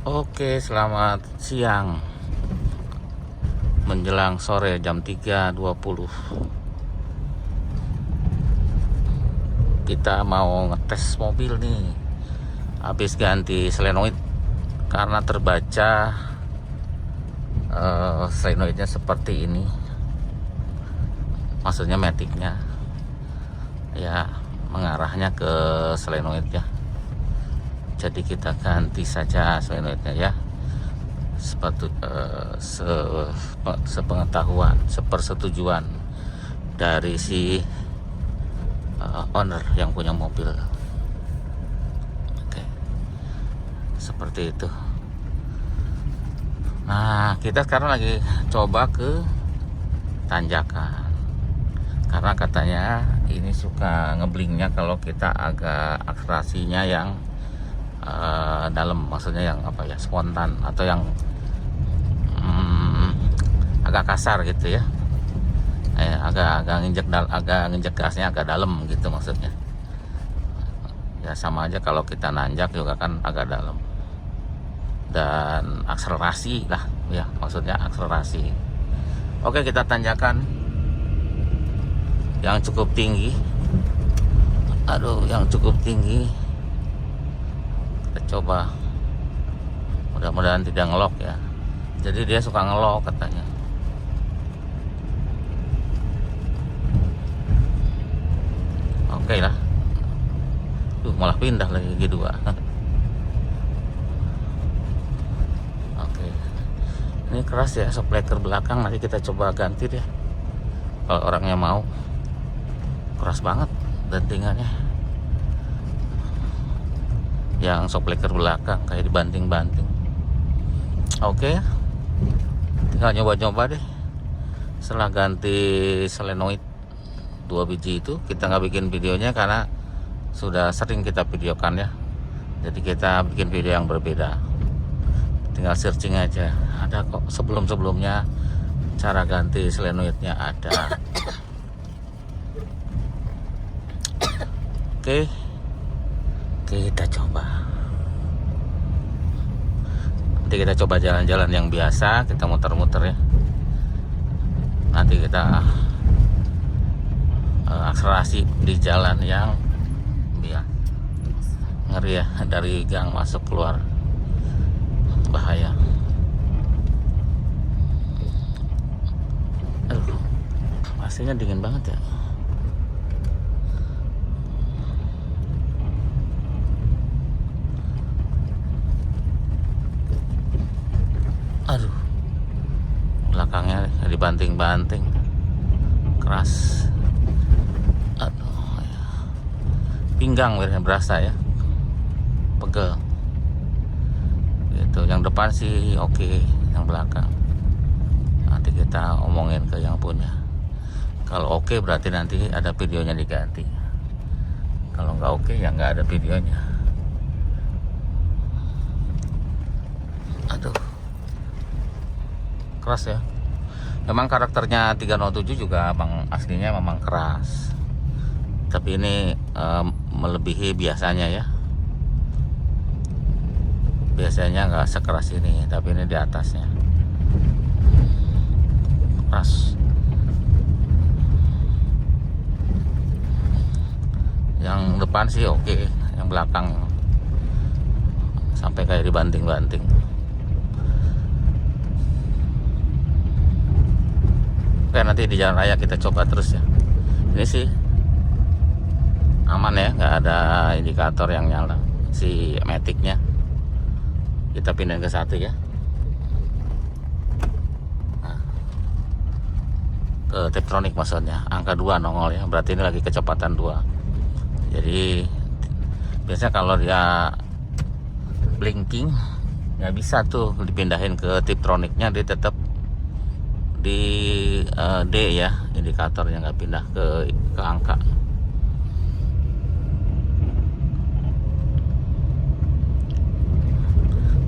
Oke, selamat siang menjelang sore jam 3.20. Kita mau ngetes mobil nih. Habis ganti solenoid karena terbaca solenoidnya seperti ini. Maksudnya maticnya ya mengarahnya ke solenoid ya. Jadi kita ganti saja solenoidnya ya. Sepengetahuan, sepersetujuan dari si owner yang punya mobil. Oke, seperti itu. Nah, kita sekarang lagi coba ke tanjakan karena katanya ini suka ngeblingnya kalau kita agak akselerasinya yang dalam, maksudnya yang apa ya, spontan atau yang agak kasar gitu ya, agak nginjek gasnya agak dalam gitu maksudnya ya. Sama aja kalau kita nanjak juga kan agak dalam, dan akselerasi lah ya, maksudnya akselerasi. Oke, kita tanjakan yang cukup tinggi, yang cukup tinggi. Coba, mudah-mudahan tidak ngelok ya. Jadi dia suka ngelok katanya. Oke lah. Malah pindah lagi G2. Oke. Ini keras ya, shockbreaker belakang, nanti kita coba ganti deh kalau orangnya mau. Keras banget dentingannya. Yang shockbreaker belakang kayak dibanting-banting. Oke, tinggal nyoba-nyoba deh. Setelah ganti solenoid 2 biji itu, kita nggak bikin videonya karena sudah sering kita videokan ya. Jadi kita bikin video yang berbeda. Tinggal searching aja, ada kok sebelum-sebelumnya cara ganti solenoidnya ada. Oke, kita coba. Nanti kita coba jalan-jalan yang biasa, kita muter-muter ya. Nanti kita akselerasi di jalan yang biasa. Ngeri ya, dari gang masuk keluar bahaya. Aduh, AC-nya dingin banget ya. Aduh, belakangnya dibanting-banting, keras. Aduh, ya. Pinggang berasa ya, pegel. Gitu. Yang depan sih oke, yang belakang nanti kita omongin ke yang punya. Kalau oke berarti nanti ada videonya diganti. Kalau nggak oke ya nggak ada videonya. Aduh, keras ya. Memang karakternya 307 juga aslinya memang keras, tapi ini melebihi biasanya ya. Biasanya nggak sekeras ini, tapi ini di atasnya keras. Yang depan sih oke, yang belakang sampai kayak dibanting-banting. Oke, nanti di jalan raya kita coba terus ya. Ini sih aman ya, nggak ada indikator yang nyala si maticnya. Kita pindah ke 1 ya. Nah, ke Tiptronic maksudnya, angka 2 nongol ya, berarti ini lagi kecepatan 2. Jadi biasanya kalau dia blinking nggak bisa tuh dipindahin ke Tiptronicnya, dia tetap di D ya, indikatornya nggak pindah ke angka.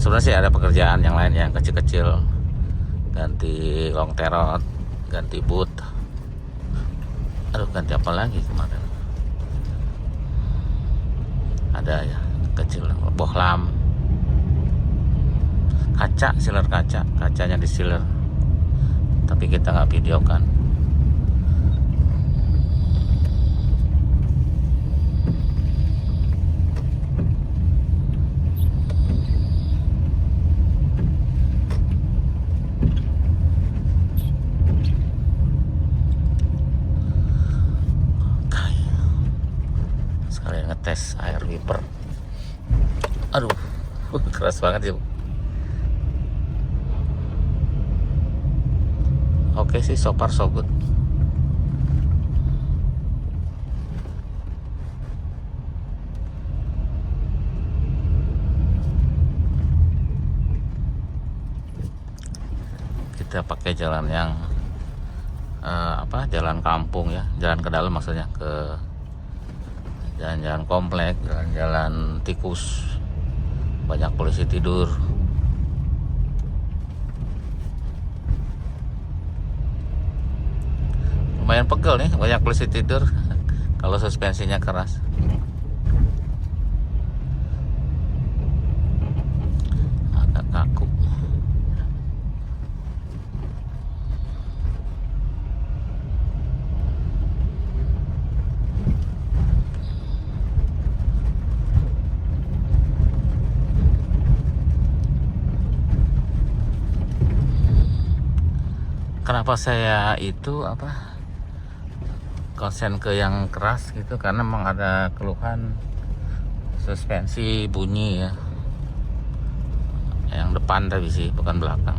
Sebenarnya sih ada pekerjaan yang lain yang kecil-kecil, ganti long terot, ganti boot, ganti apa lagi kemarin, ada ya kecil, bohlam. kaca, sealer kacanya di sealer, tapi kita nggak videokan. Sekalian ngetes air wiper. Aduh, keras banget ya. Oke sih, so far so good. Kita pakai jalan yang jalan kampung ya, jalan ke dalam maksudnya, ke jalan-jalan komplek, jalan-jalan tikus, banyak polisi tidur. Lumayan pegel nih, banyak polisi tidur kalau suspensinya keras. Agak kaku. Kenapa saya itu konsen ke yang keras gitu, karena memang ada keluhan suspensi bunyi ya, yang depan tadi sih, bukan belakang.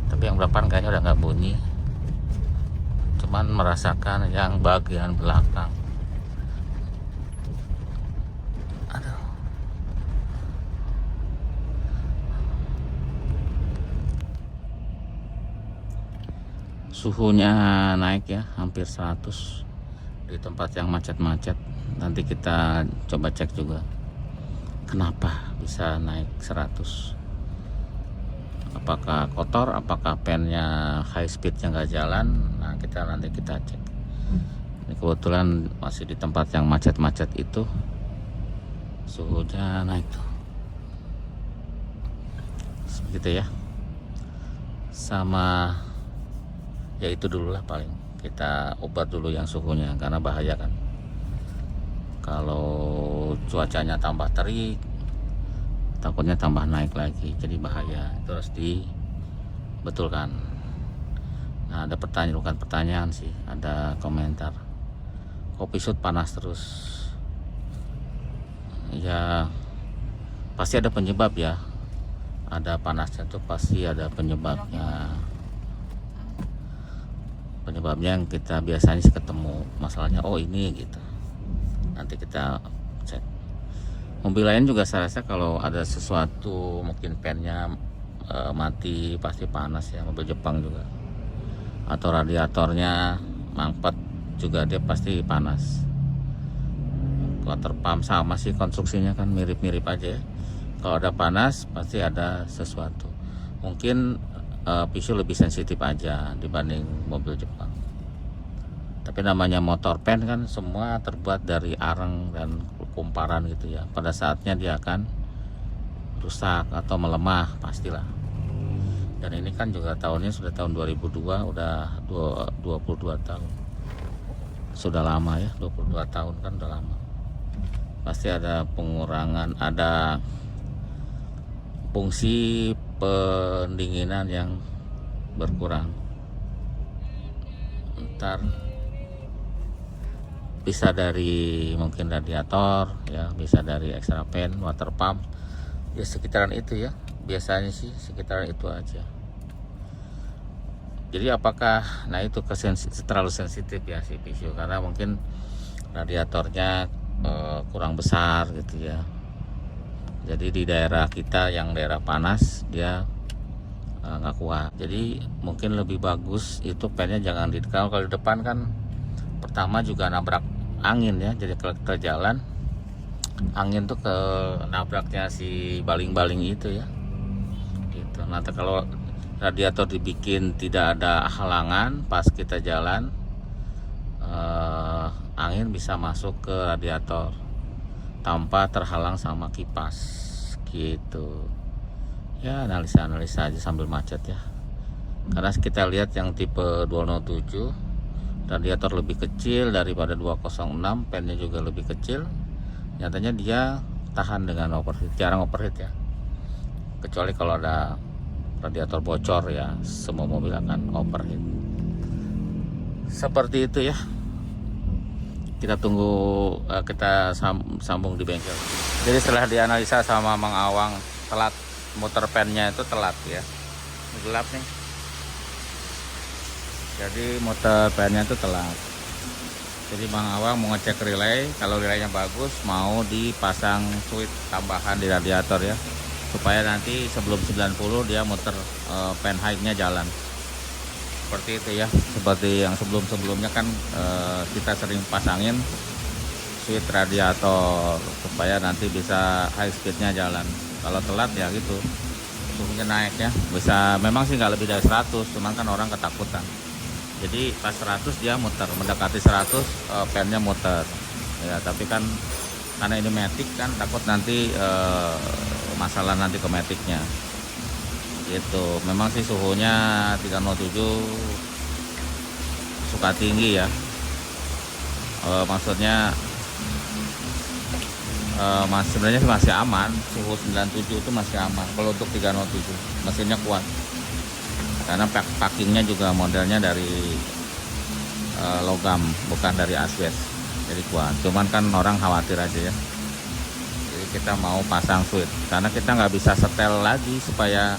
Tapi yang depan kayaknya udah nggak bunyi, cuman merasakan yang bagian belakang. Aduh. Suhunya naik ya, hampir 100 di tempat yang macet-macet. Nanti kita coba cek juga kenapa bisa naik 100. Apakah kotor, apakah pennya high speednya nggak jalan. Nah, nanti kita cek. Ini kebetulan masih di tempat yang macet-macet itu, suhunya naik tuh. Begitu ya. Sama ya itu dulu lah, paling kita obat dulu yang suhunya, karena bahaya kan kalau cuacanya tambah terik, takutnya tambah naik lagi, jadi bahaya. Itu harus dibetulkan. Nah, ada pertanyaan, bukan pertanyaan sih, ada komentar, kopi shoot panas terus. Ya pasti ada penyebab ya, ada panasnya tuh pasti ada penyebabnya. Penyebabnya yang kita biasanya sih ketemu masalahnya, oh ini gitu, nanti kita cek. Mobil lain juga saya rasa kalau ada sesuatu, mungkin pennya mati, pasti panas ya. Mobil Jepang juga, atau radiatornya mampet juga, dia pasti panas. Water pump sama sih konstruksinya kan, mirip-mirip aja ya. Kalau ada panas pasti ada sesuatu. Mungkin Pisu lebih sensitif aja dibanding mobil Jepang. Tapi namanya motor pen kan semua terbuat dari arang dan kumparan gitu ya. Pada saatnya dia akan rusak atau melemah pastilah. Dan ini kan juga tahunnya sudah tahun 2002, udah 22 tahun. Sudah lama ya, 22 tahun kan udah lama. Pasti ada pengurangan, ada fungsi pendinginan yang berkurang. Ntar bisa dari mungkin radiator ya, bisa dari extra fan, water pump ya, sekitaran itu ya, biasanya sih sekitaran itu aja. Jadi apakah itu terlalu sensitif ya si Pisu, karena mungkin radiatornya kurang besar gitu ya. Jadi di daerah kita yang daerah panas dia nggak kuat. Jadi mungkin lebih bagus itu pennya jangan kalau di depan kan, pertama juga nabrak angin ya. Jadi kalau kita jalan, angin tuh ke nabraknya si baling-baling itu ya. Gitu. Nanti kalau radiator dibikin tidak ada halangan pas kita jalan, angin bisa masuk ke radiator tanpa terhalang sama kipas gitu Ya analisa-analisa aja sambil macet ya. Karena kita lihat yang tipe 207 radiator lebih kecil daripada 206, pennya juga lebih kecil. Nyatanya dia tahan dengan overheat, jarang overheat ya. Kecuali kalau ada radiator bocor ya, semua mobil akan overheat. Seperti itu ya. Kita tunggu, kita sambung di bengkel. Jadi setelah dianalisa sama Mang Awang, telat, motor pennya itu telat ya. Gelap nih. Jadi motor pennya itu telat. Jadi Mang Awang mau ngecek relay, kalau relaynya bagus mau dipasang switch tambahan di radiator ya, supaya nanti sebelum 90 dia muter pen high-nya jalan. Seperti itu ya, seperti yang sebelumnya kan kita sering pasangin switch radiator supaya nanti bisa high speednya jalan. Kalau telat ya gitu, suhunya naik ya, bisa, memang sih nggak lebih dari 100, cuman kan orang ketakutan. Jadi pas 100 dia muter, mendekati 100 pennya muter ya. Tapi kan karena ini matic kan, takut nanti masalah nanti ke maticnya gitu. Memang sih suhunya 307 suka tinggi ya, maksudnya sebenarnya masih aman, suhu 97 itu masih aman kalau untuk 307, mesinnya kuat. Karena packingnya juga modelnya dari logam, bukan dari asbes, jadi kuat. Cuman kan orang khawatir aja ya, jadi kita mau pasang switch karena kita nggak bisa setel lagi supaya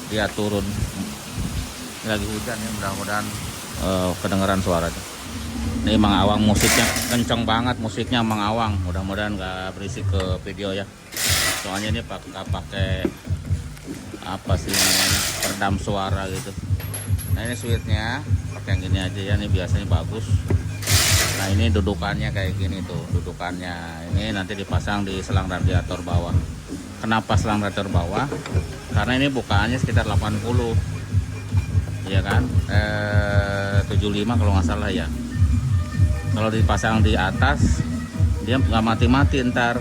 dia turun. Lagi hujan ya, mudah-mudahan kedengeran suaranya. Ini Mang Awang musiknya kenceng banget, musiknya Mang Awang, mudah-mudahan nggak berisik ke video ya. Soalnya ini pakai apa sih namanya, peredam suara gitu. Nah ini switchnya pakai yang gini aja ya, ini biasanya bagus. Nah ini dudukannya kayak gini tuh, dudukannya ini nanti dipasang di selang radiator bawah. Kenapa selang radiator bawah? Karena ini bukaannya sekitar 80 ya kan, 75 kalau nggak salah ya. Kalau dipasang di atas dia nggak mati-mati, ntar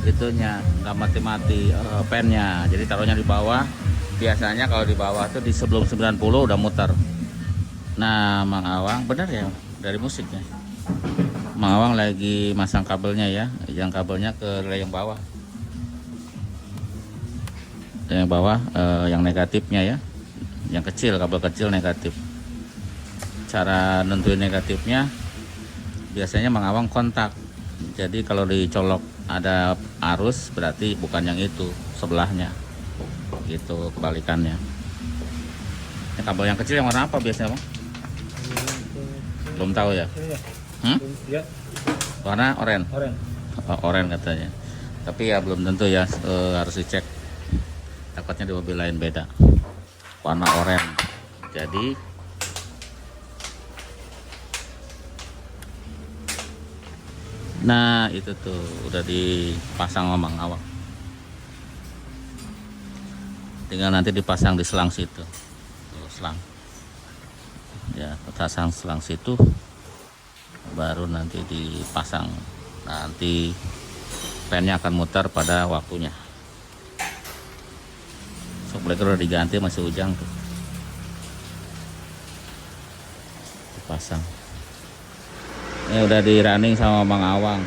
itunya nggak mati-mati pennya, jadi taruhnya di bawah. Biasanya kalau di bawah tuh di sebelum 90 udah muter. Nah Mang Awang bener ya dari musiknya, Mang Awang lagi masang kabelnya ya, yang kabelnya ke relay yang bawah, yang negatifnya ya, yang kecil, kabel kecil negatif. Cara nentuin negatifnya biasanya Mang Awang kontak. Jadi kalau dicolok ada arus berarti bukan yang itu, sebelahnya gitu, kebalikannya. Ini kabel yang kecil yang warna apa biasanya Bang? Belum tahu ya? Warna oranye. Oh, oranye katanya. Tapi ya belum tentu ya, harus dicek. Takutnya di mobil lain beda. Warna oranye. Jadi nah itu tuh udah dipasang sama Mang Awang. Tinggal nanti dipasang di selang situ. Tuh, selang. Ya, pasang selang situ baru nanti dipasang. Nanti pennya akan muter pada waktunya. Shock breaker udah diganti, masih ujang tuh. Dipasang. Ini udah di running sama Mang Awang.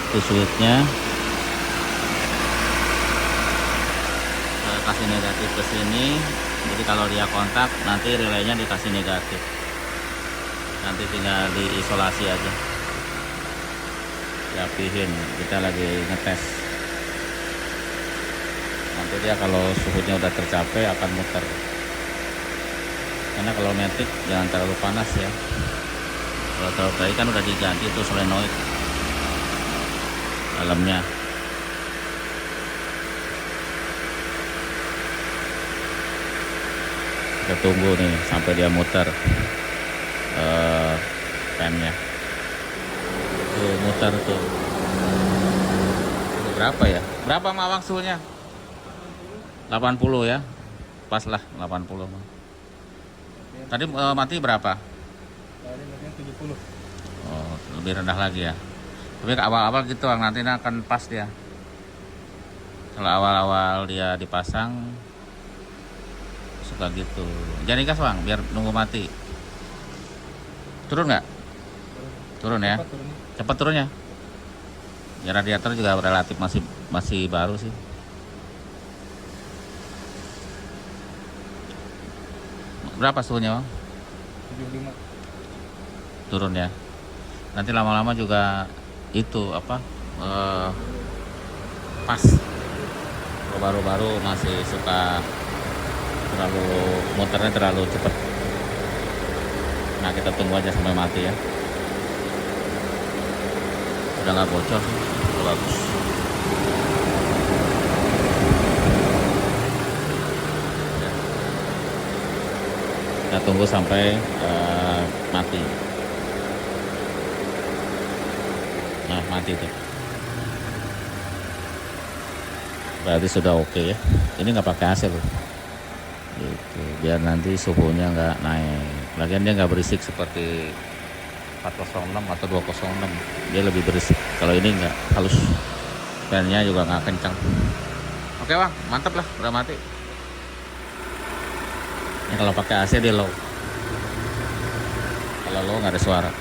Itu switchnya. Kasih negatif ke sini. Jadi kalau dia kontak nanti relaynya dikasih negatif. Nanti tinggal diisolasi aja. Rapihin. Kita lagi ngetes. Nanti dia kalau suhunya udah tercapai akan muter. Karena kalau matic jangan terlalu panas ya. Kalau terlalu baik kan udah diganti tuh solenoid dalamnya. Kita tunggu nih sampai dia muter pennya. Tuh muter tuh. Berapa ya? Berapa Mawang suhunya? 80 ya. Pas lah 80. Tadi mati berapa? Tadi matinya 70. Oh, lebih rendah lagi ya. Tapi ke awal-awal gitu nanti akan pas dia. Kalau awal-awal dia dipasang suka gitu. Jangan digas bang, biar nunggu mati. Turun nggak? Turun ya. Cepat turunnya. Cepat turunnya. Ya radiator juga relatif masih baru sih. Berapa suhunya bang? 75. Turun ya. Nanti lama-lama juga itu apa? Pas. Kalau baru-baru masih suka muternya terlalu cepat. Nah kita tunggu aja sampai mati ya. Udah nggak bocor sih, udah bagus. Ya. Kita tunggu sampai mati. Nah mati tuh. Berarti sudah oke ya. Ini nggak pakai AC loh. Gitu. Biar nanti suhunya nggak naik. Lagian dia nggak berisik seperti 406 atau 206. Dia lebih berisik. Kalau ini nggak halus. Fan-nya juga nggak kencang. Oke bang, mantap lah, udah mati. Ini kalau pakai AC dia low. Kalau low nggak ada suara.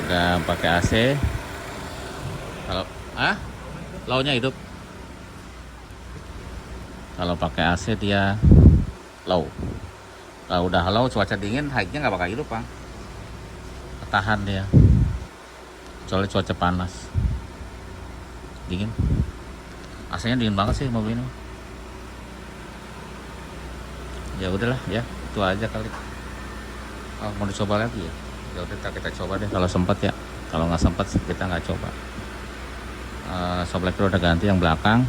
Udah pakai AC. Kalau low-nya hidup. Kalau pakai AC dia low. Kalau udah low cuaca dingin, high-nya nggak bakal hidup bang. Ketahan dia. Kecuali cuaca panas. Dingin. AC-nya dingin banget sih mobil ini. Ya udahlah ya, itu aja kali. Oh, mau dicoba lagi ya? Ya udah kita coba deh kalau sempat ya. Kalau nggak sempat kita nggak coba. Soblek udah ganti yang belakang.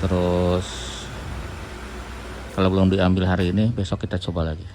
Terus kalau belum diambil hari ini, besok kita coba lagi.